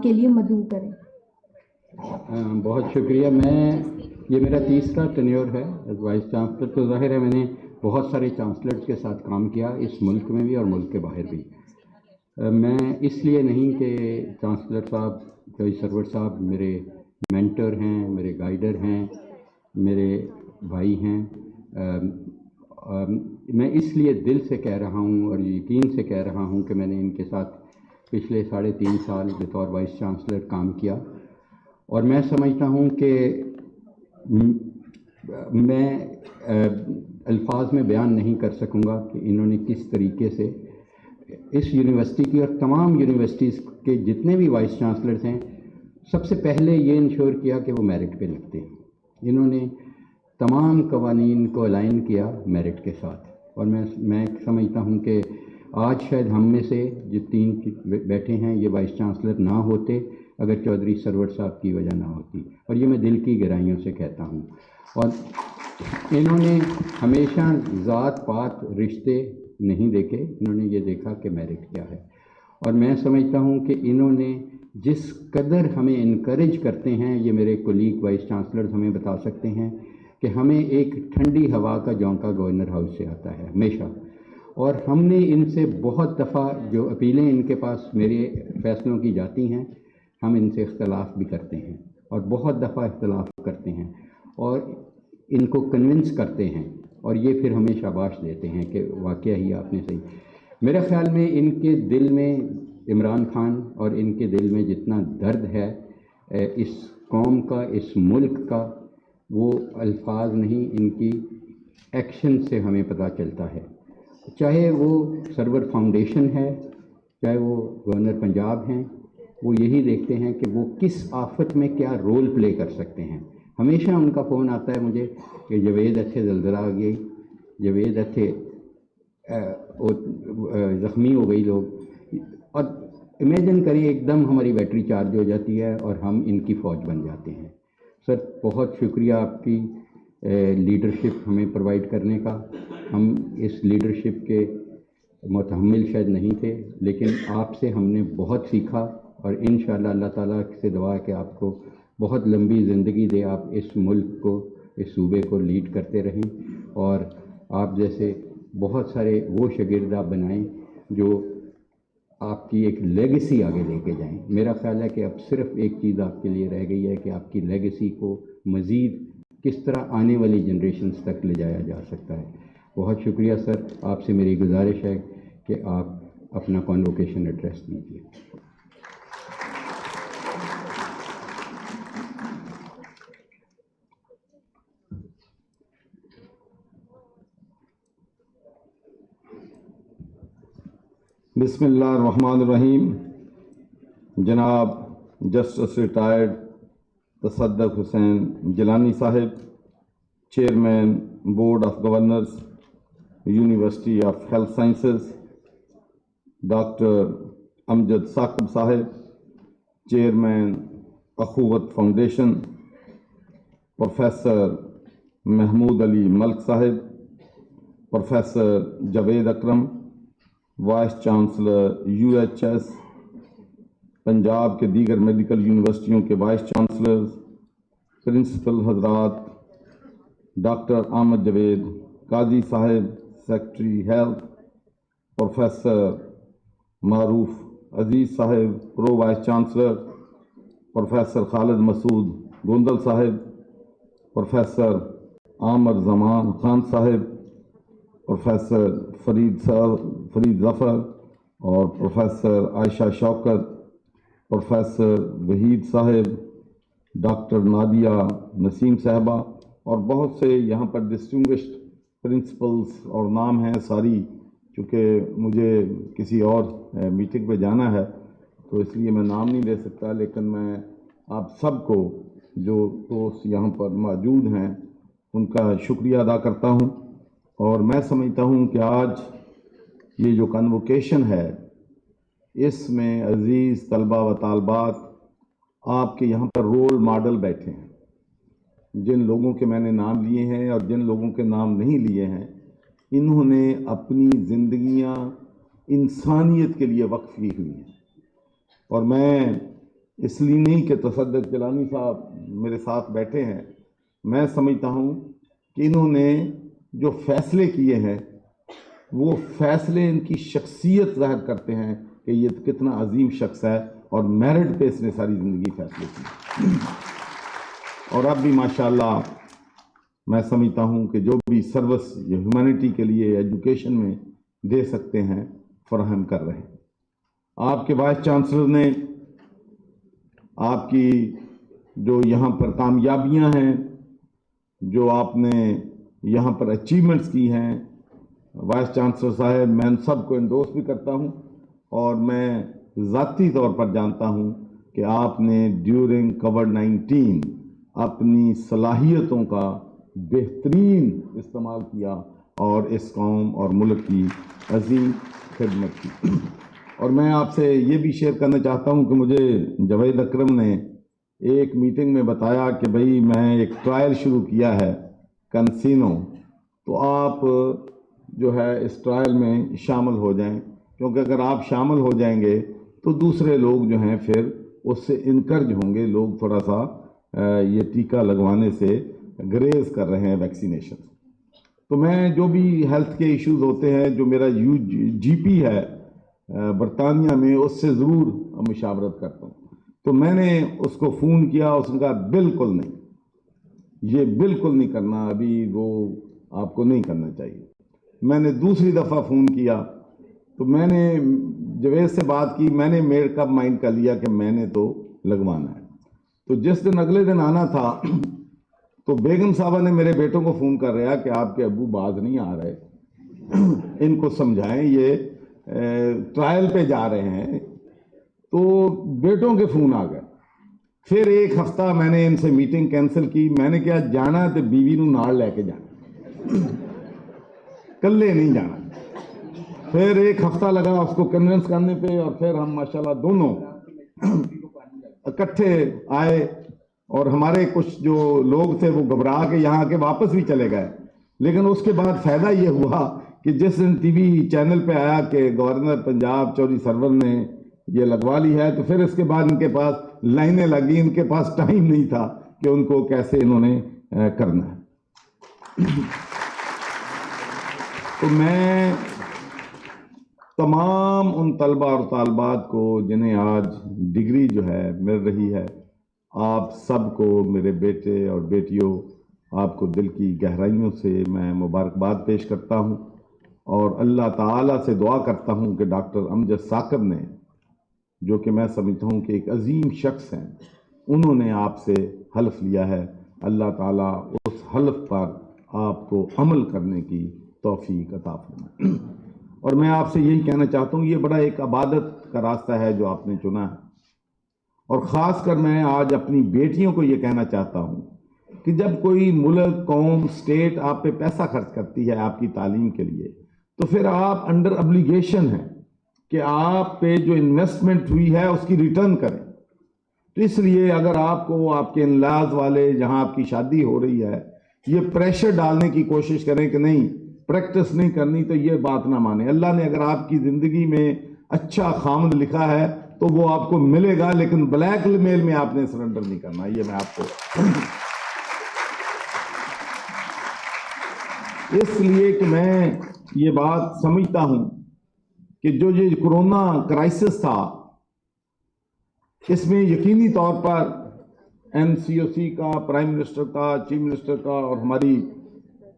کے لیے مدعو کریں۔ بہت شکریہ۔ یہ میرا تیسرا ٹینیور ہے ایز وائس چانسلر، تو ظاہر ہے میں نے بہت سارے چانسلرز کے ساتھ کام کیا، اس ملک میں بھی اور ملک کے باہر بھی۔ میں اس لیے نہیں کہ چانسلر صاحب جوئی سرور صاحب میرے مینٹر ہیں، میرے گائیڈر ہیں، میرے بھائی ہیں، میں اس لیے دل سے کہہ رہا ہوں اور یقین سے کہہ رہا ہوں کہ میں نے ان کے ساتھ پچھلے 3.5 سال بطور وائس چانسلر کام کیا، اور میں سمجھتا ہوں کہ میں الفاظ میں بیان نہیں کر سکوں گا کہ انہوں نے کس طریقے سے اس یونیورسٹی کی اور تمام یونیورسٹیز کے جتنے بھی وائس چانسلرز ہیں، سب سے پہلے یہ انشور کیا کہ وہ میرٹ پہ لگتے ہیں۔ انہوں نے تمام قوانین کو الائن کیا میرٹ کے ساتھ، اور میں سمجھتا ہوں کہ آج شاید ہم میں سے جو 3 بیٹھے ہیں یہ وائس چانسلر نہ ہوتے اگر چودھری سرور صاحب کی وجہ نہ ہوتی، اور یہ میں دل کی گہرائیوں سے کہتا ہوں۔ اور انہوں نے ہمیشہ ذات پات رشتے نہیں دیکھے، انہوں نے یہ دیکھا کہ میرٹ کیا ہے، اور میں سمجھتا ہوں کہ انہوں نے جس قدر ہمیں انکریج کرتے ہیں، یہ میرے کولیگ وائس چانسلرز ہمیں بتا سکتے ہیں کہ ہمیں ایک ٹھنڈی ہوا کا جھونکا گورنر ہاؤس سے آتا ہے ہمیشہ، اور ہم نے ان سے بہت دفعہ جو اپیلیں ان کے پاس میرے فیصلوں کی جاتی ہیں، ہم ان سے اختلاف بھی کرتے ہیں اور بہت دفعہ اختلاف کرتے ہیں اور ان کو کنونس کرتے ہیں، اور یہ پھر ہمیں شاباش دیتے ہیں کہ واقعہ ہی آپ نے صحیح۔ میرے خیال میں ان کے دل میں عمران خان اور ان کے دل میں جتنا درد ہے اس قوم کا، اس ملک کا، وہ الفاظ نہیں، ان کی ایکشن سے ہمیں پتہ چلتا ہے۔ چاہے وہ سرور فاؤنڈیشن ہے، چاہے وہ گورنر پنجاب ہیں، وہ یہی دیکھتے ہیں کہ وہ کس آفت میں کیا رول پلے کر سکتے ہیں۔ ہمیشہ ان کا فون آتا ہے مجھے کہ جوید اتھے زلزلہ آ گئی، جوید اتھے زخمی ہو گئی لوگ، اور امیجن کریے ایک دم ہماری بیٹری چارج ہو جاتی ہے اور ہم ان کی فوج بن جاتے ہیں۔ سر بہت شکریہ آپ کی لیڈرشپ ہمیں پرووائڈ کرنے کا۔ ہم اس لیڈرشپ کے متحمل شاید نہیں تھے، لیکن آپ سے ہم نے بہت سیکھا، اور انشاءاللہ اللہ تعالیٰ سے دعا ہے کہ آپ کو بہت لمبی زندگی دے، آپ اس ملک کو، اس صوبے کو لیڈ کرتے رہیں، اور آپ جیسے بہت سارے وہ شاگرد آپ بنائیں جو آپ کی ایک لیگیسی آگے لے کے جائیں۔ میرا خیال ہے کہ اب صرف ایک چیز آپ کے لیے رہ گئی ہے کہ آپ کی لیگیسی کو مزید کس طرح آنے والی جنریشنز تک لے جایا جا سکتا ہے۔ بہت شکریہ سر، آپ سے میری گزارش ہے کہ آپ اپنا کانووکیشن ایڈریس دیجیے۔ بسم اللہ الرحمن الرحیم۔ جناب justice retired Tasadduq Hussain Jilani Sahib, chairman board of governors university of health sciences, doctor Amjad Saqib Sahib, chairman Akhuwat foundation, professor Mahmood Ali Malik Sahib, professor Javed Akram, vice chancellor UHS، Punjab کے دیگر میڈیکل یونیورسٹیوں کے وائس چانسلرز، پرنسپل حضرات، doctor Ahmad Javed Qazi Sahib, secretary health, professor Maroof Aziz Sahib, pro vice chancellor, professor Khalid Masood Gondal Sahib, professor عامر زمان خان صاحب، professor Farid ظفر اور professor عائشہ شوکت، professor Waheed صاحب، doctor Nadia نسیم صاحبہ، اور بہت سے یہاں پر ڈسٹنگوشڈ پرنسپلز اور نام ہیں ساری، چونکہ مجھے کسی اور میٹنگ پہ جانا ہے تو اس لیے میں نام نہیں لے سکتا، لیکن میں آپ سب کو جو دوست یہاں پر موجود ہیں ان کا شکریہ ادا کرتا ہوں، اور میں سمجھتا ہوں کہ آج یہ جو کنووکیشن ہے اس میں عزیز طلبہ و طالبات آپ کے یہاں پر رول ماڈل بیٹھے ہیں۔ جن لوگوں کے میں نے نام لیے ہیں اور جن لوگوں کے نام نہیں لیے ہیں، انہوں نے اپنی زندگیاں انسانیت کے لیے وقف کی ہوئی ہیں، اور میں اس لیے نہیں کہ تصدق جیلانی صاحب میرے ساتھ بیٹھے ہیں، میں سمجھتا ہوں کہ انہوں نے جو فیصلے کیے ہیں وہ فیصلے ان کی شخصیت ظاہر کرتے ہیں کہ یہ کتنا عظیم شخص ہے اور میرٹ پہ اس نے ساری زندگی فیصلے کی، اور اب بھی ماشاءاللہ میں سمجھتا ہوں کہ جو بھی سروس یہ ہیومینٹی کے لیے ایجوکیشن میں دے سکتے ہیں فراہم کر رہے ہیں۔ آپ کے وائس چانسلر نے آپ کی جو یہاں پر کامیابیاں ہیں، جو آپ نے یہاں پر اچیومنٹس کی ہیں، وائس چانسلر صاحب میں ان سب کو انڈورس بھی کرتا ہوں، اور میں ذاتی طور پر جانتا ہوں کہ آپ نے ڈیورنگ کووڈ-19 اپنی صلاحیتوں کا بہترین استعمال کیا اور اس قوم اور ملک کی عظیم خدمت کی۔ اور میں آپ سے یہ بھی شیئر کرنا چاہتا ہوں کہ مجھے جاوید اکرم نے ایک میٹنگ میں بتایا کہ بھئی میں ایک ٹرائل شروع کیا ہے کنسینو، تو آپ جو ہے اس ٹرائل میں شامل ہو جائیں، کیونکہ اگر آپ شامل ہو جائیں گے تو دوسرے لوگ جو ہیں پھر اس سے انکرج ہوں گے، لوگ تھوڑا سا یہ ٹیکہ لگوانے سے گریز کر رہے ہیں ویکسینیشن۔ تو میں جو بھی ہیلتھ کے ایشوز ہوتے ہیں، جو میرا جی پی ہے برطانیہ میں، اس سے ضرور مشاورت کرتا ہوں۔ تو میں نے اس کو فون کیا، اس نے کہا بالکل نہیں، یہ بالکل نہیں کرنا، ابھی وہ آپ کو نہیں کرنا چاہیے۔ میں نے دوسری دفعہ فون کیا تو میں نے جوید سے بات کی، میں نے میک اپ مائنڈ کر لیا کہ میں نے تو لگوانا ہے۔ تو جس دن اگلے دن آنا تھا تو بیگم صاحبہ نے میرے بیٹوں کو فون کر رہا کہ آپ کے ابو باز نہیں آ رہے، ان کو سمجھائیں، یہ ٹرائل پہ جا رہے ہیں۔ تو بیٹوں کے فون آ گئے۔ پھر ایک ہفتہ میں نے ان سے میٹنگ کینسل کی، میں نے کیا جانا تو بیوی نو نال لے کے جانا، کلے نہیں جانا۔ پھر ایک ہفتہ لگا اس کو کنونس کرنے پہ، اور پھر ہم ماشاءاللہ دونوں اکٹھے آئے، اور ہمارے کچھ جو لوگ تھے وہ گھبرا کے یہاں آ کے واپس بھی چلے گئے۔ لیکن اس کے بعد فائدہ یہ ہوا کہ جس دن ٹی وی چینل پہ آیا کہ گورنر پنجاب چودھری سرور نے یہ لگوا لی ہے، تو پھر اس کے بعد ان کے پاس لائنیں لگی، ان کے پاس ٹائم نہیں تھا کہ ان کو کیسے انہوں نے کرنا ہے۔ تو میں تمام ان طلبہ اور طالبات کو جنہیں آج ڈگری جو ہے مل رہی ہے، آپ سب کو، میرے بیٹے اور بیٹیوں، آپ کو دل کی گہرائیوں سے میں مبارکباد پیش کرتا ہوں، اور اللہ تعالیٰ سے دعا کرتا ہوں کہ ڈاکٹر امجد ثاقب نے، جو کہ میں سمجھتا ہوں کہ ایک عظیم شخص ہیں، انہوں نے آپ سے حلف لیا ہے، اللہ تعالیٰ اس حلف پر آپ کو عمل کرنے کی توفیق عطا فرمائے۔ اور میں آپ سے یہی کہنا چاہتا ہوں، یہ بڑا ایک عبادت کا راستہ ہے جو آپ نے چنا ہے، اور خاص کر میں آج اپنی بیٹیوں کو یہ کہنا چاہتا ہوں کہ جب کوئی ملک، قوم، اسٹیٹ آپ پہ پیسہ خرچ کرتی ہے آپ کی تعلیم کے لیے، تو پھر آپ انڈر ابلیگیشن ہیں کہ آپ پہ جو انویسٹمنٹ ہوئی ہے اس کی ریٹرن کریں۔ تو اس لیے اگر آپ کو آپ کے انلاز والے جہاں آپ کی شادی ہو رہی ہے یہ پریشر ڈالنے کی کوشش کریں کہ نہیں پریکٹس نہیں کرنی، تو یہ بات نہ مانیں۔ اللہ نے اگر آپ کی زندگی میں اچھا خامد لکھا ہے تو وہ آپ کو ملے گا، لیکن بلیک میل میں آپ نے سرنڈر نہیں کرنا، یہ میں آپ کو اس لیے کہ میں یہ بات سمجھتا ہوں کہ جو یہ کورونا کرائسس تھا، اس میں یقینی طور پر این سی او سی کا، پرائم منسٹر کا، چیف منسٹر کا، اور ہماری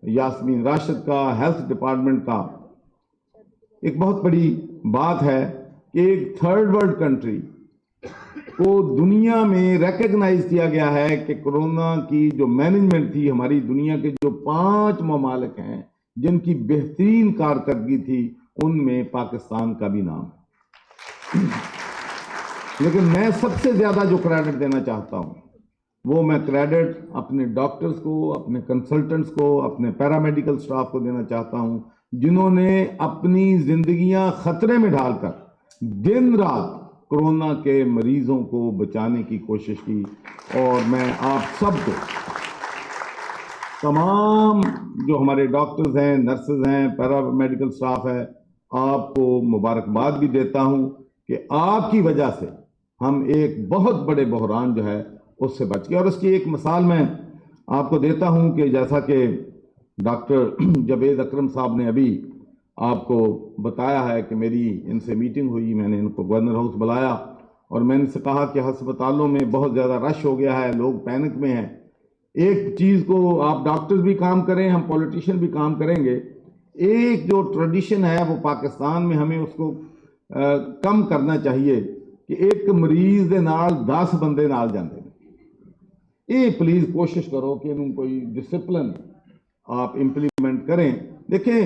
یاسمین راشد کا، ہیلتھ ڈپارٹمنٹ کا ایک بہت بڑی بات ہے کہ ایک تھرڈ ورلڈ کنٹری کو دنیا میں ریکگنائز کیا گیا ہے کہ کورونا کی جو مینجمنٹ تھی، ہماری دنیا کے جو 5 ممالک ہیں جن کی بہترین کارکردگی تھی، ان میں پاکستان کا بھی نام ہے۔ لیکن میں سب سے زیادہ جو کریڈٹ دینا چاہتا ہوں وہ میں کریڈٹ اپنے ڈاکٹرز کو، اپنے کنسلٹنٹس کو، اپنے پیرامیڈیکل سٹاف کو دینا چاہتا ہوں، جنہوں نے اپنی زندگیاں خطرے میں ڈال کر دن رات کورونا کے مریضوں کو بچانے کی کوشش کی۔ اور میں آپ سب کو، تمام جو ہمارے ڈاکٹرز ہیں، نرسز ہیں، پیرامیڈیکل سٹاف ہے، آپ کو مبارکباد بھی دیتا ہوں کہ آپ کی وجہ سے ہم ایک بہت بڑے بحران جو ہے اس سے بچ گئے. اور اس کی ایک مثال میں آپ کو دیتا ہوں کہ جیسا کہ ڈاکٹر جاوید اکرم صاحب نے ابھی آپ کو بتایا ہے کہ میری ان سے میٹنگ ہوئی, میں نے ان کو گورنر ہاؤس بلایا اور میں نے سے کہا کہ ہسپتالوں میں بہت زیادہ رش ہو گیا ہے, لوگ پینک میں ہیں. ایک چیز کو آپ ڈاکٹرز بھی کام کریں, ہم پولیٹیشین بھی کام کریں گے. ایک جو ٹریڈیشن ہے وہ پاکستان میں ہمیں اس کو کم کرنا چاہیے کہ ایک مریض دے نال 10 بندے نال جاندے ہیں. یہ پلیز کوشش کرو کہ انہوں کوئی ڈسپلن آپ امپلیمنٹ کریں. دیکھیں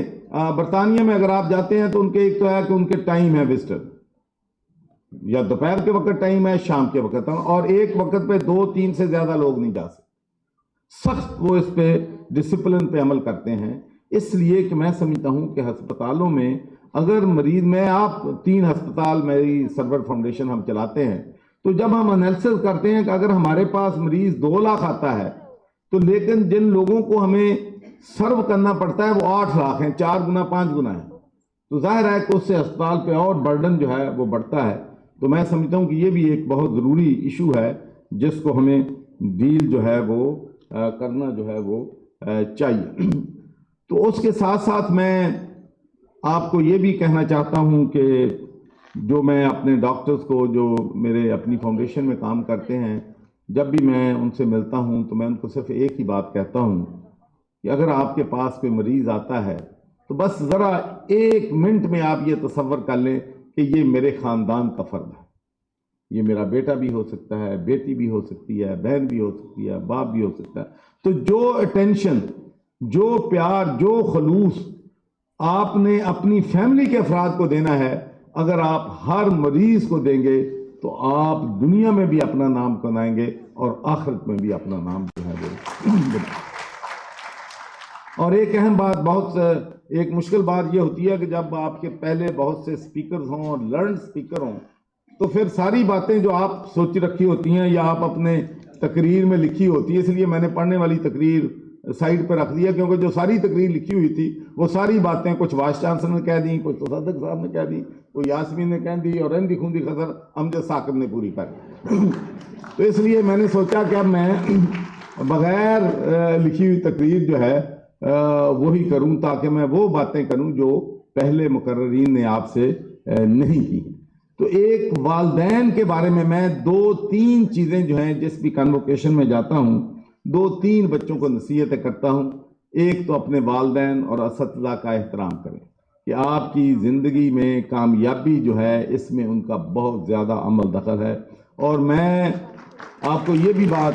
برطانیہ میں اگر آپ جاتے ہیں تو ان کے ایک تو ہے کہ ان کے ٹائم ہے وزٹر, یا دوپہر کے وقت ٹائم ہے, شام کے وقت, اور ایک وقت پہ 2-3 سے زیادہ لوگ نہیں جا سکتے. سخت وہ اس پہ ڈسپلن پہ عمل کرتے ہیں. اس لیے کہ میں سمجھتا ہوں کہ ہسپتالوں میں اگر مریض, میں آپ 3 ہسپتال میری سرور فاؤنڈیشن ہم چلاتے ہیں, تو جب ہم انالیسس کرتے ہیں کہ اگر ہمارے پاس مریض 2 لاکھ آتا ہے تو لیکن جن لوگوں کو ہمیں سرو کرنا پڑتا ہے وہ 8 لاکھ ہیں, 4 گنا 5 گنا ہے, تو ظاہر ہے کہ اس سے ہسپتال پہ اور برڈن جو ہے وہ بڑھتا ہے. تو میں سمجھتا ہوں کہ یہ بھی ایک بہت ضروری ایشو ہے جس کو ہمیں ڈیل جو ہے وہ کرنا جو ہے وہ چاہیے. تو اس کے ساتھ ساتھ میں آپ کو یہ بھی کہنا چاہتا ہوں کہ جو میں اپنے ڈاکٹرز کو جو میرے اپنی فاؤنڈیشن میں کام کرتے ہیں, جب بھی میں ان سے ملتا ہوں تو میں ان کو صرف ایک ہی بات کہتا ہوں کہ اگر آپ کے پاس کوئی مریض آتا ہے تو بس ذرا 1 منٹ میں آپ یہ تصور کر لیں کہ یہ میرے خاندان کا فرد ہے. یہ میرا بیٹا بھی ہو سکتا ہے, بیٹی بھی ہو سکتی ہے, بہن بھی ہو سکتی ہے, باپ بھی ہو سکتا ہے. تو جو اٹینشن, جو پیار, جو خلوص آپ نے اپنی فیملی کے افراد کو دینا ہے, اگر آپ ہر مریض کو دیں گے تو آپ دنیا میں بھی اپنا نام کمائیں گے اور آخرت میں بھی اپنا نام جو ہے وہ. اور ایک اہم بات, بہت ایک مشکل بات یہ ہوتی ہے کہ جب آپ کے پہلے بہت سے سپیکرز ہوں اور لرنڈ سپیکر ہوں تو پھر ساری باتیں جو آپ سوچ رکھی ہوتی ہیں یا آپ اپنے تقریر میں لکھی ہوتی ہے, اس لیے میں نے پڑھنے والی تقریر سائڈ پہ رکھ دیا, کیونکہ جو ساری تقریر لکھی ہوئی تھی وہ ساری باتیں کچھ وائس چانسلر نے کہہ دیں, کچھ صدق صاحب نے کہہ دی, کوئی یاسمین نے کہہ دی, اور رہندی خوندی خضر امجد ثاقب نے پوری کر دی. تو اس لیے میں نے سوچا کہ اب میں بغیر لکھی ہوئی تقریر جو ہے وہی کروں, تاکہ میں وہ باتیں کروں جو پہلے مقررین نے آپ سے نہیں کی. تو ایک والدین کے بارے میں 2-3 چیزیں جو ہیں جس بھی کنووکیشن میں جاتا ہوں 2-3 بچوں کو نصیحتیں کرتا ہوں. ایک تو اپنے والدین اور اساتذہ کا احترام کریں کہ آپ کی زندگی میں کامیابی جو ہے اس میں ان کا بہت زیادہ عمل دخل ہے. اور میں آپ کو یہ بھی بات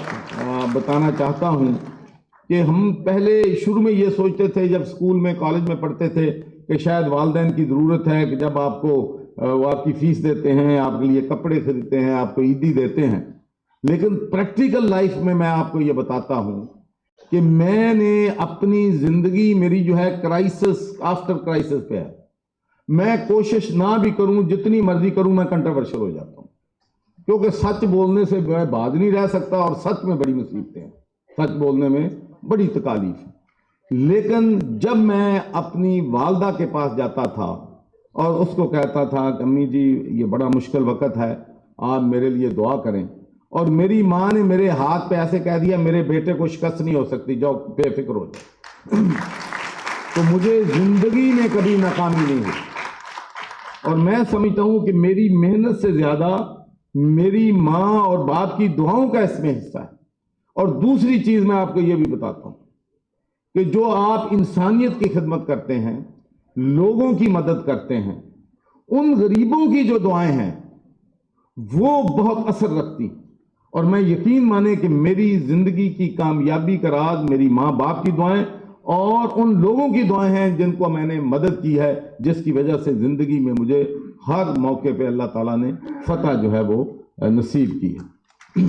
بتانا چاہتا ہوں کہ ہم پہلے شروع میں یہ سوچتے تھے جب اسکول میں کالج میں پڑھتے تھے کہ شاید والدین کی ضرورت ہے کہ جب آپ کو وہ آپ کی فیس دیتے ہیں, آپ کے لیے کپڑے خریدتے ہیں, آپ کو عیدی دیتے ہیں. لیکن پریکٹیکل لائف میں آپ کو یہ بتاتا ہوں کہ میں نے اپنی زندگی, میری جو ہے کرائسس آفٹر کرائسس پہ ہے. میں کوشش نہ بھی کروں, جتنی مرضی کروں, میں کنٹروورشل ہو جاتا ہوں, کیونکہ سچ بولنے سے میں باز نہیں رہ سکتا, اور سچ میں بڑی مصیبتیں ہیں, سچ بولنے میں بڑی تکالیف ہے. لیکن جب میں اپنی والدہ کے پاس جاتا تھا اور اس کو کہتا تھا کہ امی جی یہ بڑا مشکل وقت ہے, آپ میرے لیے دعا کریں, اور میری ماں نے میرے ہاتھ پہ ایسے کہہ دیا میرے بیٹے کو شکست نہیں ہو سکتی, جاؤ بے فکر ہو جاؤ. تو مجھے زندگی میں کبھی ناکامی نہیں ہوئی, اور میں سمجھتا ہوں کہ میری محنت سے زیادہ میری ماں اور باپ کی دعاؤں کا اس میں حصہ ہے. اور دوسری چیز میں آپ کو یہ بھی بتاتا ہوں کہ جو آپ انسانیت کی خدمت کرتے ہیں, لوگوں کی مدد کرتے ہیں, ان غریبوں کی جو دعائیں ہیں وہ بہت اثر رکھتی. اور میں یقین مانے کہ میری زندگی کی کامیابی کا راز میری ماں باپ کی دعائیں اور ان لوگوں کی دعائیں ہیں جن کو میں نے مدد کی ہے, جس کی وجہ سے زندگی میں مجھے ہر موقع پہ اللہ تعالیٰ نے فتح جو ہے وہ نصیب کی ہے.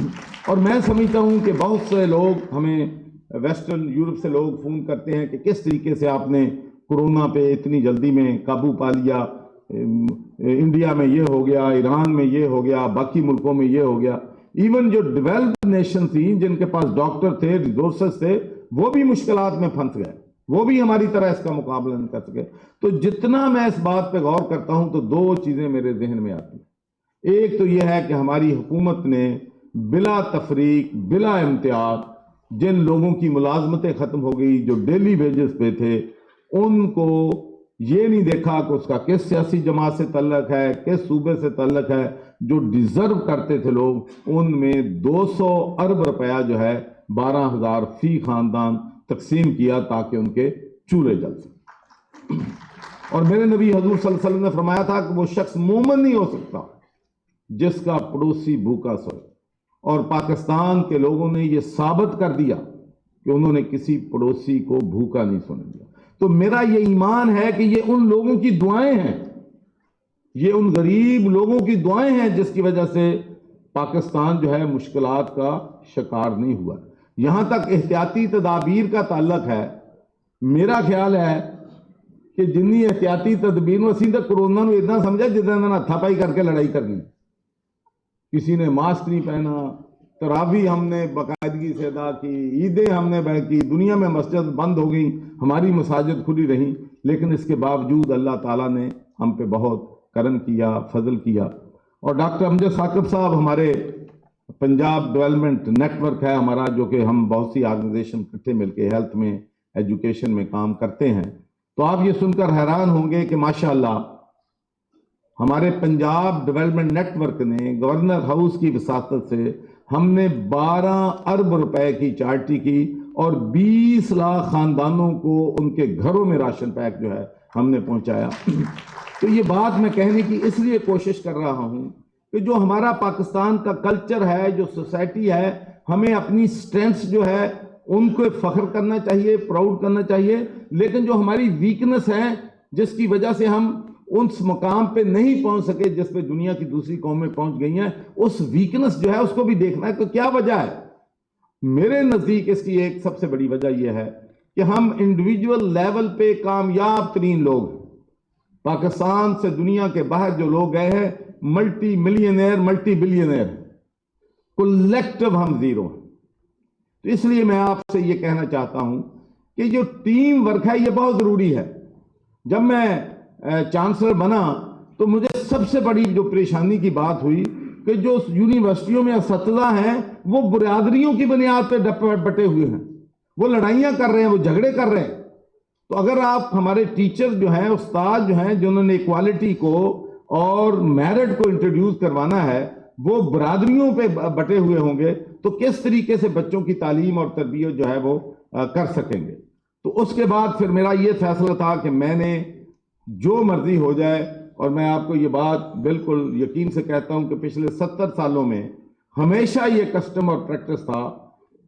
اور میں سمجھتا ہوں کہ بہت سے لوگ ہمیں ویسٹرن یورپ سے لوگ فون کرتے ہیں کہ کس طریقے سے آپ نے کورونا پہ اتنی جلدی میں قابو پا لیا, انڈیا میں یہ ہو گیا, ایران میں یہ ہو گیا, باقی ملکوں میں یہ ہو گیا. ایون جو ڈیولپڈ نیشن تھیں جن کے پاس ڈاکٹر تھے, ریسورسز تھے, وہ بھی مشکلات میں پھنس گئے, وہ بھی ہماری طرح اس کا مقابلہ نہیں کر سکے. تو جتنا میں اس بات پہ غور کرتا ہوں تو 2 چیزیں میرے ذہن میں آتی ہیں. ایک تو یہ ہے کہ ہماری حکومت نے بلا تفریق بلا امتیاز جن لوگوں کی ملازمتیں ختم ہو گئی جو ڈیلی ویجز پہ تھے ان کو یہ نہیں دیکھا کہ اس کا کس سیاسی جماعت سے تعلق ہے کس صوبے سے تعلق ہے. جو ڈیزرو کرتے تھے لوگ ان میں 200 ارب روپیہ جو ہے 12,000 فی خاندان تقسیم کیا تاکہ ان کے چولہے جل سکیں. اور میرے نبی حضور صلی اللہ علیہ وسلم نے فرمایا تھا کہ وہ شخص مومن نہیں ہو سکتا جس کا پڑوسی بھوکا سوئے. اور پاکستان کے لوگوں نے یہ ثابت کر دیا کہ انہوں نے کسی پڑوسی کو بھوکا نہیں سونے دیا. تو میرا یہ ایمان ہے کہ یہ ان لوگوں کی دعائیں ہیں, یہ ان غریب لوگوں کی دعائیں ہیں جس کی وجہ سے پاکستان جو ہے مشکلات کا شکار نہیں ہوا. یہاں تک احتیاطی تدابیر کا تعلق ہے, میرا خیال ہے کہ جنی احتیاطی تدبیر اسی تو کرونا نو اتنا سمجھا جتنا ہاتھا پائی کر کے لڑائی کرنی. کسی نے ماسک نہیں پہنا, تراوی ہم نے باقاعدگی سے ادا کی, عیدیں ہم نے بہ کی, دنیا میں مسجد بند ہو گئی, ہماری مساجد کھلی رہیں, لیکن اس کے باوجود اللہ تعالیٰ نے ہم پہ بہت کرم کیا, فضل کیا. اور ڈاکٹر امجد ثاقب صاحب ہمارے پنجاب ڈیولپمنٹ نیٹ ورک ہے ہمارا, جو کہ ہم بہت سی آرگنائزیشن اکٹھے مل کے ہیلتھ میں ایجوکیشن میں کام کرتے ہیں. تو آپ یہ سن کر حیران ہوں گے کہ ماشاءاللہ ہمارے پنجاب ڈیولپمنٹ نیٹ ورک نے گورنر ہاؤس کی وساطت سے ہم نے 12 ارب روپے کی چارٹی کی اور 20 لاکھ خاندانوں کو ان کے گھروں میں راشن پیک جو ہے ہم نے پہنچایا. تو یہ بات میں کہنے کی اس لیے کوشش کر رہا ہوں کہ جو ہمارا پاکستان کا کلچر ہے, جو سوسائٹی ہے, ہمیں اپنی سٹرینتھس جو ہے ان کو فخر کرنا چاہیے, پراؤڈ کرنا چاہیے. لیکن جو ہماری ویکنس ہے جس کی وجہ سے ہم اس مقام پہ نہیں پہنچ سکے جس پہ دنیا کی دوسری قومیں پہنچ گئی ہیں, اس ویکنس جو ہے اس کو بھی دیکھنا ہے. تو کیا وجہ ہے؟ میرے نزدیک اس کی ایک سب سے بڑی وجہ یہ ہے کہ ہم انڈیویجول لیول پہ کامیاب ترین لوگ, پاکستان سے دنیا کے باہر جو لوگ گئے ہیں multi millionaire multi billionaire, collective ہم زیرو ہیں. تو اس لیے میں آپ سے یہ کہنا چاہتا ہوں کہ جو ٹیم ورک ہے یہ بہت ضروری ہے. جب میں چانسلر بنا تو مجھے سب سے بڑی جو پریشانی کی بات ہوئی کہ جو یونیورسٹیوں میں اساتذہ ہیں وہ برادریوں کی بنیاد پہ بٹے ہوئے ہیں, وہ لڑائیاں کر رہے ہیں, وہ جھگڑے کر رہے ہیں. تو اگر آپ ہمارے ٹیچر جو ہیں, استاد جو ہیں, جنہوں نے ایکوالٹی کو اور میرٹ کو انٹروڈیوس کروانا ہے, وہ برادریوں پہ بٹے ہوئے ہوں گے تو کس طریقے سے بچوں کی تعلیم اور تربیت جو ہے وہ کر سکیں گے. تو اس کے بعد پھر میرا یہ فیصلہ تھا کہ میں نے جو مرضی ہو جائے, اور میں آپ کو یہ بات بالکل یقین سے کہتا ہوں کہ پچھلے 70 سالوں میں ہمیشہ یہ کسٹم اور پریکٹس تھا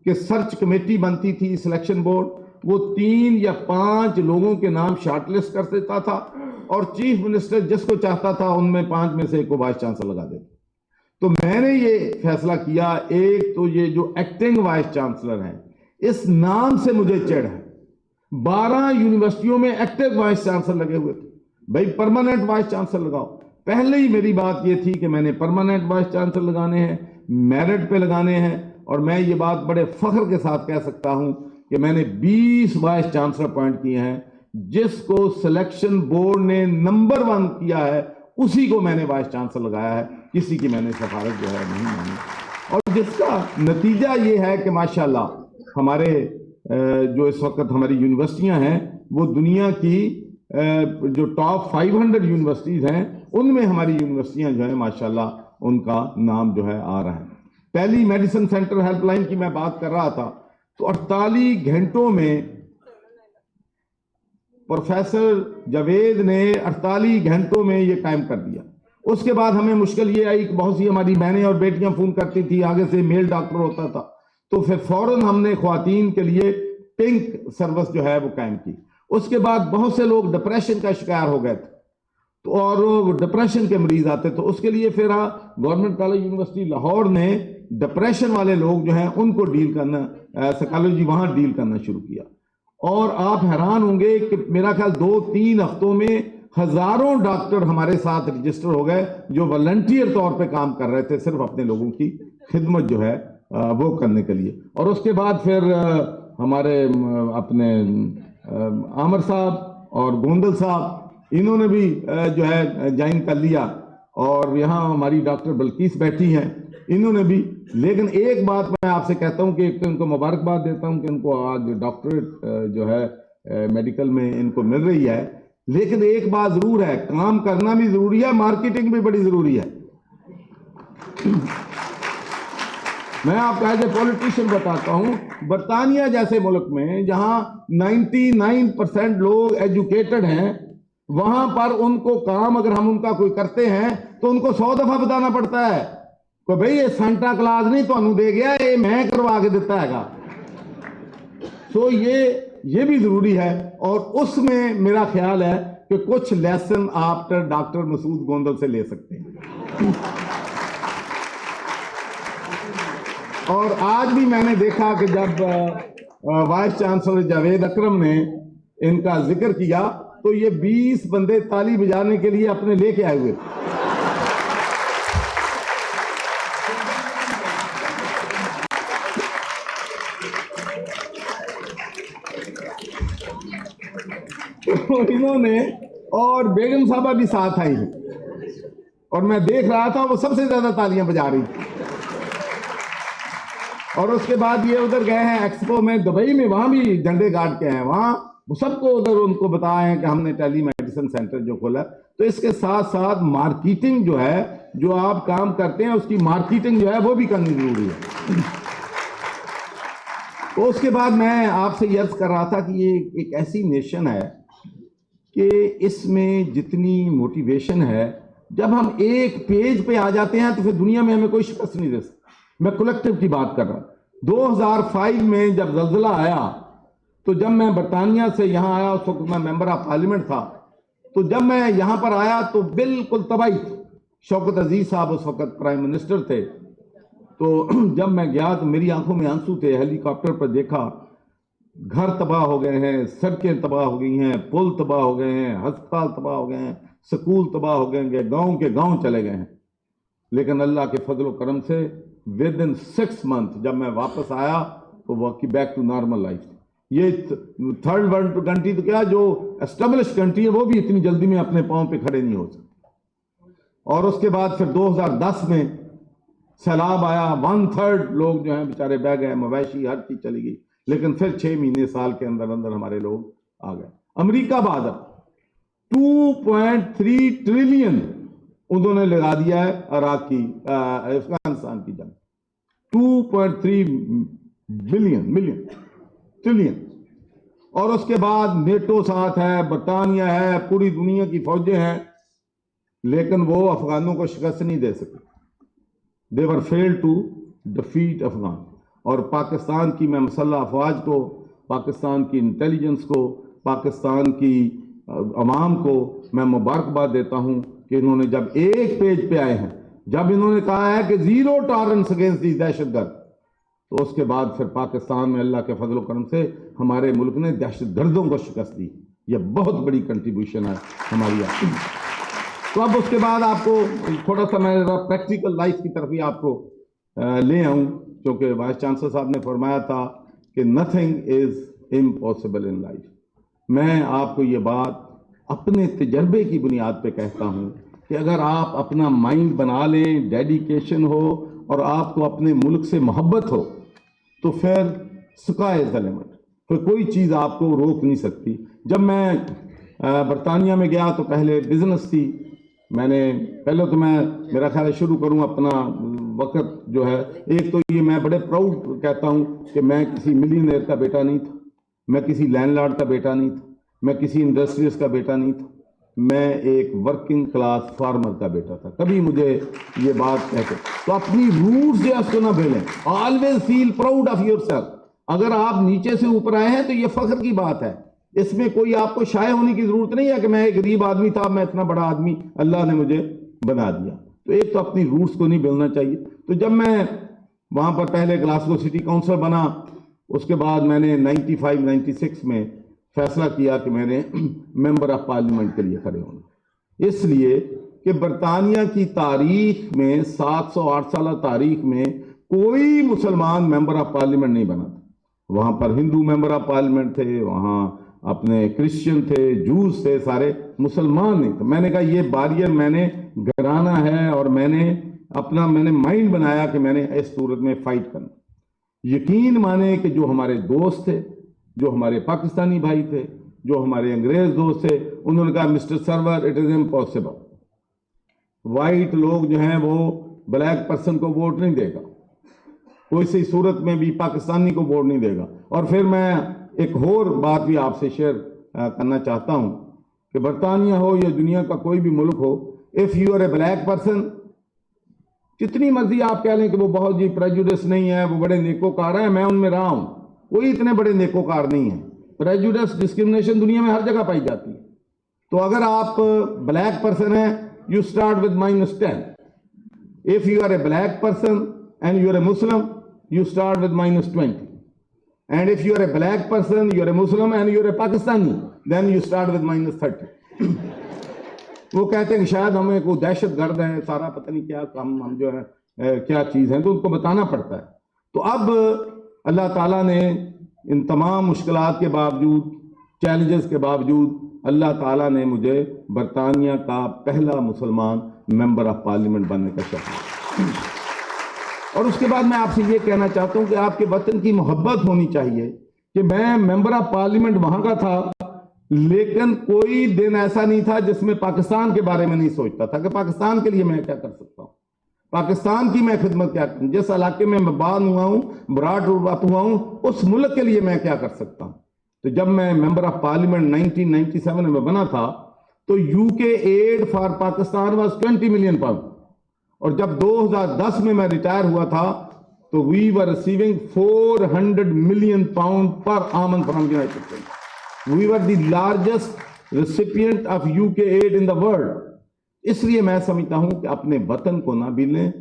کہ سرچ کمیٹی بنتی تھی, سلیکشن بورڈ, وہ 3 یا 5 لوگوں کے نام شارٹ لسٹ کر دیتا تھا اور چیف منسٹر جس کو چاہتا تھا ان میں 5 میں سے ایک کو وائس چانسلر لگا دیتا. تو میں نے یہ فیصلہ کیا, ایک تو یہ جو ایکٹنگ وائس چانسلر ہیں اس نام سے مجھے چڑھ ہے. 12 یونیورسٹیوں میں ایکٹنگ وائس چانسلر لگے ہوئے تھے, بھائی پرماننٹ وائس چانسلر لگاؤ. پہلے ہی میری بات یہ تھی کہ میں نے پرماننٹ وائس چانسلر لگانے ہیں, میرٹ پہ لگانے ہیں. اور میں یہ بات بڑے فخر کے ساتھ کہہ سکتا ہوں کہ میں نے 20 وائس چانسلر اپوائنٹ کیے ہیں. جس کو سلیکشن بورڈ نے نمبر 1 کیا ہے اسی کو میں نے وائس چانسلر لگایا ہے, کسی کی میں نے سفارش جو ہے نہیں مانی. اور جس کا نتیجہ یہ ہے کہ ماشاءاللہ ہمارے جو اس وقت ہماری یونیورسٹیاں ہیں وہ دنیا کی جو ٹاپ 500 یونیورسٹیز ہیں ان میں ہماری یونیورسٹیاں جو ہیں ماشاءاللہ ان کا نام جو ہے آ رہا ہے. پہلی میڈیسن سینٹر ہیلپ لائن کی میں بات کر رہا تھا تو 48 گھنٹوں میں پروفیسر جاوید نے 48 گھنٹوں میں یہ قائم کر دیا. اس کے بعد ہمیں مشکل یہ آئی کہ بہت سی ہماری بہنیں اور بیٹیاں فون کرتی تھی, آگے سے میل ڈاکٹر ہوتا تھا, تو پھر فوراً ہم نے خواتین کے لیے پنک سروس جو ہے وہ قائم کی. اس کے بعد بہت سے لوگ ڈپریشن کا شکار ہو گئے تھے تو اور وہ ڈپریشن کے مریض آتے, تو اس کے لیے پھر گورنمنٹ کالج یونیورسٹی لاہور نے ڈپریشن والے لوگ جو ہیں ان کو ڈیل کرنا, سائیکالوجی وہاں ڈیل کرنا شروع کیا. اور آپ حیران ہوں گے کہ میرا خیال 2-3 ہفتوں میں ہزاروں ڈاکٹر ہمارے ساتھ رجسٹر ہو گئے جو والنٹیئر طور پہ کام کر رہے تھے صرف اپنے لوگوں کی خدمت جو ہے وہ کرنے کے لیے. اور اس کے بعد پھر ہمارے اپنے عامر صاحب اور گوندل صاحب انہوں نے بھی جو ہے جوائن کر لیا. اور یہاں ہماری ڈاکٹر بلقیس بیٹھی ہیں، انہوں نے بھی. لیکن ایک بات میں آپ سے کہتا ہوں کہ ایک تو ان کو مبارکباد دیتا ہوں کہ ان کو آج ڈاکٹریٹ جو ہے میڈیکل میں ان کو مل رہی ہے. لیکن ایک بات ضرور ہے، کام کرنا بھی ضروری ہے، مارکیٹنگ بھی بڑی ضروری ہے. میں آپ کو ایز اے پولیٹیشین بتاتا ہوں، برطانیہ جیسے ملک میں جہاں 99% لوگ ایجوکیٹڈ ہیں، وہاں پر ان کو کام اگر ہم ان کا کوئی کرتے ہیں تو ان کو 100 دفعہ بتانا پڑتا ہے کہ بھئی یہ سانٹا کلاز نہیں تو انہوں دے گیا، یہ میں کروا کے دیتا ہے گا. سو یہ بھی ضروری ہے. اور اس میں میرا خیال ہے کہ کچھ لیسن آپ ڈاکٹر مسعود گوندل سے لے سکتے ہیں. اور آج بھی میں نے دیکھا کہ جب وائس چانسلر جاوید اکرم نے ان کا ذکر کیا تو یہ 20 بندے تالی بجانے کے لیے اپنے لے کے آئے ہوئے تھے. انہوں نے اور بیگم صاحبہ بھی ساتھ آئی ہیں اور میں دیکھ رہا تھا وہ سب سے زیادہ تالیاں بجا رہی تھی. اور اس کے بعد یہ ادھر گئے ہیں ایکسپو میں دبئی میں، وہاں بھی جھنڈے گاڑ کے ہیں، وہاں سب کو ادھر ان کو بتائیں کہ ہم نے ٹیلی میڈیسن سینٹر جو کھولا. تو اس کے ساتھ ساتھ مارکیٹنگ جو ہے، جو آپ کام کرتے ہیں اس کی مارکیٹنگ جو ہے وہ بھی کرنی ضروری ہے. تو اس کے بعد میں آپ سے یہ عرض کر رہا تھا کہ یہ ایک ایسی نیشن ہے کہ اس میں جتنی موٹیویشن ہے، جب ہم ایک پیج پہ آ جاتے ہیں تو پھر دنیا میں ہمیں کوئی شکست نہیں دے سکتا. میں کلیکٹیو کی بات کر رہا ہوں. 2005 میں جب زلزلہ آیا تو جب میں برطانیہ سے یہاں آیا، اس وقت میں ممبر آف پارلیمنٹ تھا، تو جب میں یہاں پر آیا تو بالکل تباہی تھی. شوکت عزیز صاحب اس وقت پرائم منسٹر تھے. تو جب میں گیا تو میری آنکھوں میں آنسو تھے. ہیلی کاپٹر پر دیکھا، گھر تباہ ہو گئے ہیں، سڑکیں تباہ ہو گئی ہیں، پل تباہ ہو گئے ہیں، ہسپتال تباہ ہو گئے ہیں، سکول تباہ ہو گئے ہیں، گاؤں کے گاؤں چلے گئے ہیں. لیکن اللہ کے فضل و کرم سے within 6 months جب میں واپس آیا تو واقعی بیک ٹو نارمل لائف. یہ تھرڈ ورلڈ کنٹری تو کیا، جو اسٹیبلش کنٹری ہے وہ بھی اتنی جلدی میں اپنے پاؤں پہ کھڑے نہیں ہو سکتے. اور اس کے بعد پھر 2010 میں سیلاب آیا، 1/3 لوگ جو ہیں بیچارے بہ گئے، مویشی ہر چیز چلی گئی. لیکن پھر 6 مہینے سال کے اندر اندر ہمارے لوگ آ گئے. امریکہ بہادر 2.3 ٹریلین انہوں نے لگا دیا ہے عراق کی افغانستان کی جنگ. 2.3 ملین ٹریلین. اور اس کے بعد نیٹو ساتھ ہے، برطانیہ ہے، پوری دنیا کی فوجیں ہیں، لیکن وہ افغانوں کو شکست نہیں دے سکے. they were failed to defeat Afghan. اور پاکستان کی میں مسلح افواج کو، پاکستان کی انٹیلیجنس کو، پاکستان کی عوام کو میں مبارکباد دیتا ہوں کہ انہوں نے جب ایک پیج پہ آئے ہیں، جب انہوں نے کہا ہے کہ زیرو ٹالرنس اگینسٹ دی دہشت گرد، تو اس کے بعد پھر پاکستان میں اللہ کے فضل و کرم سے ہمارے ملک نے دہشت گردوں کو شکست دی. یہ بہت بڑی کنٹریبیوشن ہے ہماری. تو اب اس کے بعد آپ کو تھوڑا سا میں پریکٹیکل لائف کی طرف ہی آپ کو لے آؤں، کیونکہ وائس چانسلر صاحب نے فرمایا تھا کہ nothing is impossible in life. میں آپ کو یہ بات اپنے تجربے کی بنیاد پہ کہتا ہوں کہ اگر آپ اپنا مائنڈ بنا لیں، ڈیڈیکیشن ہو اور آپ کو اپنے ملک سے محبت ہو، تو پھر اسکائی از دی لمٹ. پھر کوئی چیز آپ کو روک نہیں سکتی. جب میں برطانیہ میں گیا تو پہلے بزنس تھی. میں نے پہلے تو میں میرا خیال ہے شروع کروں اپنا وقت جو ہے. ایک تو یہ میں بڑے پراؤڈ کہتا ہوں کہ میں کسی ملینئر کا بیٹا نہیں تھا، میں کسی لینڈ لارڈ کا بیٹا نہیں تھا، میں کسی انڈسٹریز کا بیٹا نہیں تھا. میں ایک ورکنگ کلاس فارمر کا بیٹا تھا. کبھی مجھے یہ بات کہتے تو اپنی روٹس جو ہے اس کو نہ بھولیں. Always feel proud of yourself. اگر آپ نیچے سے اوپر آئے ہیں تو یہ فخر کی بات ہے. اس میں کوئی آپ کو شائع ہونے کی ضرورت نہیں ہے کہ میں ایک غریب آدمی تھا، میں اتنا بڑا آدمی اللہ نے مجھے بنا دیا. تو ایک تو اپنی روٹس کو نہیں بھولنا چاہیے. تو جب میں وہاں پر پہلے گلاسگو سٹی کونسل بنا، اس کے بعد میں نے 95-96 میں فیصلہ کیا کہ میں نے ممبر آف پارلیمنٹ کے لیے کھڑے ہونا. اس لیے کہ برطانیہ کی تاریخ میں 708 سالہ تاریخ میں کوئی مسلمان ممبر آف پارلیمنٹ نہیں بنا تھا. وہاں پر ہندو ممبر آف پارلیمنٹ تھے، وہاں اپنے کرسچن تھے، جوز تھے، سارے مسلمان نہیں تھے. میں نے کہا یہ بیریئر میں نے گرانا ہے اور میں نے مائنڈ بنایا کہ میں نے اس صورت میں فائٹ کرنا. یقین مانے کہ جو ہمارے دوست تھے، جو ہمارے پاکستانی بھائی تھے، جو ہمارے انگریز دوست تھے، انہوں نے کہا mister Sarwar it is impossible, white لوگ جو ہیں وہ بلیک پرسن کو ووٹ نہیں دے گا، کوئی سی صورت میں بھی پاکستانی کو ووٹ نہیں دے گا. اور پھر میں ایک اور بات بھی آپ سے شیئر کرنا چاہتا ہوں کہ برطانیہ ہو یا دنیا کا کوئی بھی ملک ہو، if you are a black person, جتنی مرضی آپ کہہ لیں کہ وہ بہت جی پریجوڈس نہیں ہے، وہ بڑے نیکوکار ہیں، میں ان میں رہا ہوں، کوئی اتنے بڑے نیکوکار نہیں ہیں. پریجوڈس ڈسکرمنیشن دنیا میں ہر جگہ پائی جاتی ہے. تو اگر آپ بلیک پرسن ہیں، you start with -10. If you are a black person and you are a Muslim, you start with -20. And if you are a black person, you are a Muslim and you are a Pakistani, then you start with -30. وہ کہتے ہیں کہ شاید ہمیں کوئی دہشت گرد ہے، سارا پتہ نہیں کیا ہم جو ہے کیا چیز ہے، تو ان کو بتانا پڑتا ہے. تو اب اللہ تعالیٰ نے ان تمام مشکلات کے باوجود، چیلنجز کے باوجود، اللہ تعالیٰ نے مجھے برطانیہ کا پہلا مسلمان ممبر آف پارلیمنٹ بننے کا شرف دیا. اور اس کے بعد میں آپ سے یہ کہنا چاہتا ہوں کہ آپ کے وطن کی محبت ہونی چاہیے کہ میں ممبر آف پارلیمنٹ وہاں کا تھا، لیکن کوئی دن ایسا نہیں تھا جس میں پاکستان کے بارے میں نہیں سوچتا تھا کہ پاکستان کے لیے میں کیا کر سکتا ہوں، پاکستان کی میں خدمت کیا کروں، جس علاقے میں بال ہوا ہوں، براڈ ہوا ہوں، اس ملک کے لیے میں کیا کر سکتا ہوں. تو جب میں ممبر آف پارلیمنٹ 1997 میں بنا تھا تو U K aid for Pakistan was 20 million pound, اور جب 2010 میں ریٹائر ہوا تھا تو we were receiving 400 million pound per annum from United States. We were the largest recipient of U K aid in the world. اس لیے میں سمجھتا ہوں کہ اپنے وطن کو نہ بھولیں،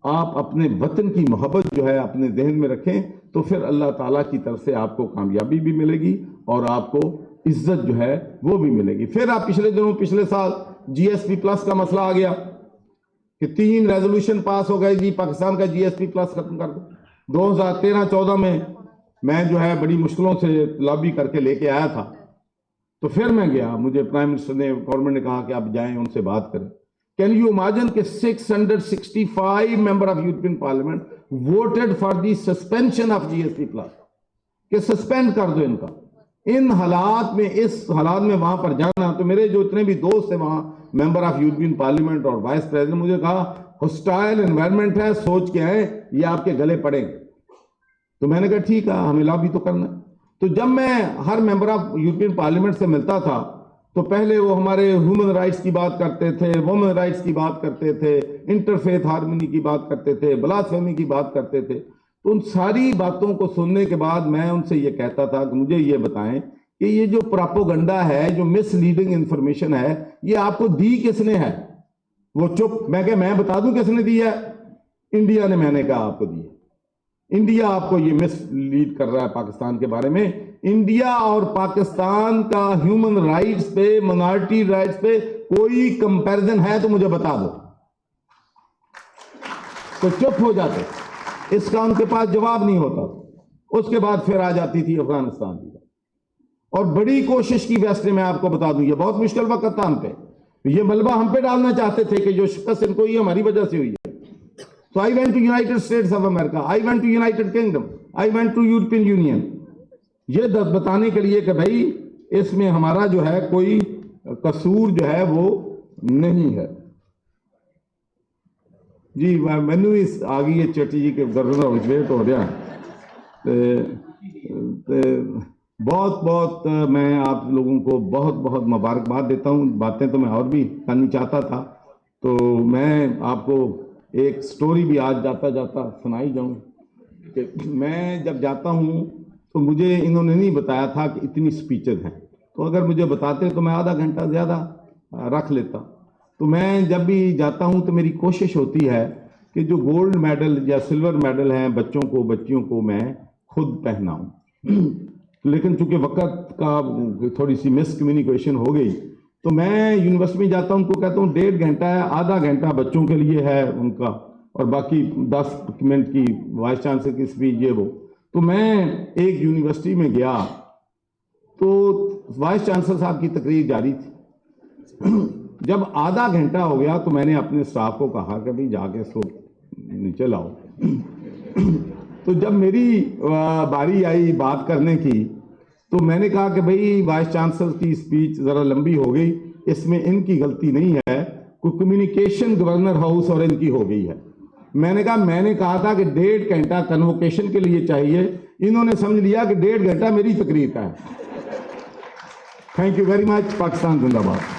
آپ اپنے وطن کی محبت جو ہے اپنے ذہن میں رکھیں، تو پھر اللہ تعالیٰ کی طرف سے آپ کو کامیابی بھی ملے گی اور آپ کو عزت جو ہے وہ بھی ملے گی. پھر آپ پچھلے سال جی ایس پی پلس کا مسئلہ آ گیا کہ 3 ریزولوشن پاس ہو گئے، جی پاکستان کا جی ایس پی پلس ختم کر دو. 2013-14 میں جو ہے بڑی مشکلوں سے لابی کر کے لے کے آیا تھا. تو پھر میں گیا، مجھے پرائم منسٹر نے، گورنمنٹ نے کہا کہ آپ جائیں ان سے بات کریں. کین یو امیجن کہ 665 member of European Parliament voted for the suspension of G S P plus, کہ سسپینڈ کر دو ان کا. اس حالات میں وہاں پر جانا، تو میرے جو اتنے بھی دوست ہیں وہاں ممبر آف یورپین پارلیمنٹ اور وائس پریزیڈنٹ، مجھے کہا ہوسٹائل انوائرمنٹ ہے، سوچ کے آئیں، یہ آپ کے گلے پڑیں گے. تو میں نے کہا ٹھیک ہے، ہمیں لابی تو کرنا ہے. تو جب میں ہر ممبر آف یورپین پارلیمنٹ سے ملتا تھا تو پہلے وہ ہمارے ہیومن رائٹس کی بات کرتے تھے، وومن رائٹس کی بات کرتے تھے، انٹرفیتھ ہارمونی کی بات کرتے تھے، بلاسفیمی کی بات کرتے تھے. تو ان ساری باتوں کو سننے کے بعد میں ان سے یہ کہتا تھا کہ مجھے یہ بتائیں کہ یہ جو پراپوگنڈا ہے، جو مس لیڈنگ انفارمیشن ہے، یہ آپ کو دی کس نے ہے؟ وہ چپ. میں بتا دوں کس نے دی ہے؟ انڈیا نے. میں نے کہا آپ کو دی ہے. انڈیا آپ کو یہ مس لیڈ کر رہا ہے پاکستان کے بارے میں. انڈیا اور پاکستان کا ہیومن رائٹس پہ، منارٹی رائٹس پہ کوئی کمپیریزن ہے تو مجھے بتا دو. تو چپ ہو جاتے، اس کا ان کے پاس جواب نہیں ہوتا. اس کے بعد پھر آ جاتی تھی افغانستان کی. اور بڑی کوشش کی ویسٹ نے، میں آپ کو بتا دوں، یہ بہت مشکل وقت تھا ہم پہ. یہ ملبہ ہم پہ ڈالنا چاہتے تھے کہ جو شکست ان کو یہ ہماری وجہ سے ہوئی ہے. So I went to United States of America, I went to United Kingdom, I went to European Union. یہ بتانے کے لیے کہ بھائی اس میں ہمارا جو ہے کوئی قصور جو ہے وہ نہیں ہے. جی مینو اس آگئی ہے چٹی جی کے گورنر ویٹ ہو رہا. بہت میں آپ لوگوں کو بہت مبارکباد دیتا ہوں. باتیں تو میں اور بھی کرنی چاہتا تھا، تو میں آپ کو ایک سٹوری بھی آج جاتا سنائی جاؤں کہ میں جب جاتا ہوں تو مجھے انہوں نے نہیں بتایا تھا کہ اتنی سپیچز ہیں. تو اگر مجھے بتاتے تو میں آدھا گھنٹہ زیادہ رکھ لیتا. تو میں جب بھی جاتا ہوں تو میری کوشش ہوتی ہے کہ جو گولڈ میڈل یا سلور میڈل ہیں بچیوں کو میں خود پہناؤں. لیکن چونکہ وقت کا تھوڑی سی مس کمیونیکیشن ہو گئی تو میں یونیورسٹی میں جاتا ہوں، ان کو کہتا ہوں 1.5 گھنٹہ ہے، آدھا گھنٹہ بچوں کے لیے ہے ان کا، اور باقی 10 منٹ کی وائس چانسلر کی اسپیچ یہ وہ. تو میں ایک یونیورسٹی میں گیا تو وائس چانسلر صاحب کی تقریر جاری تھی. جب آدھا گھنٹہ ہو گیا تو میں نے اپنے اسٹاف کو کہا کہ بھئی جا کے اس کو نیچے لاؤ. تو جب میری باری آئی بات کرنے کی تو میں نے کہا کہ بھئی وائس چانسلر کی اسپیچ ذرا لمبی ہو گئی, اس میں ان کی غلطی نہیں ہے, کوئی کمیونیکیشن گورنر ہاؤس اور ان کی ہو گئی ہے. میں نے کہا تھا کہ 1.5 گھنٹہ کنووکیشن کے لیے چاہیے, انہوں نے سمجھ لیا کہ 1.5 گھنٹہ میری تقریر کا ہے. Thank you very much. Pakistan زندہ باد.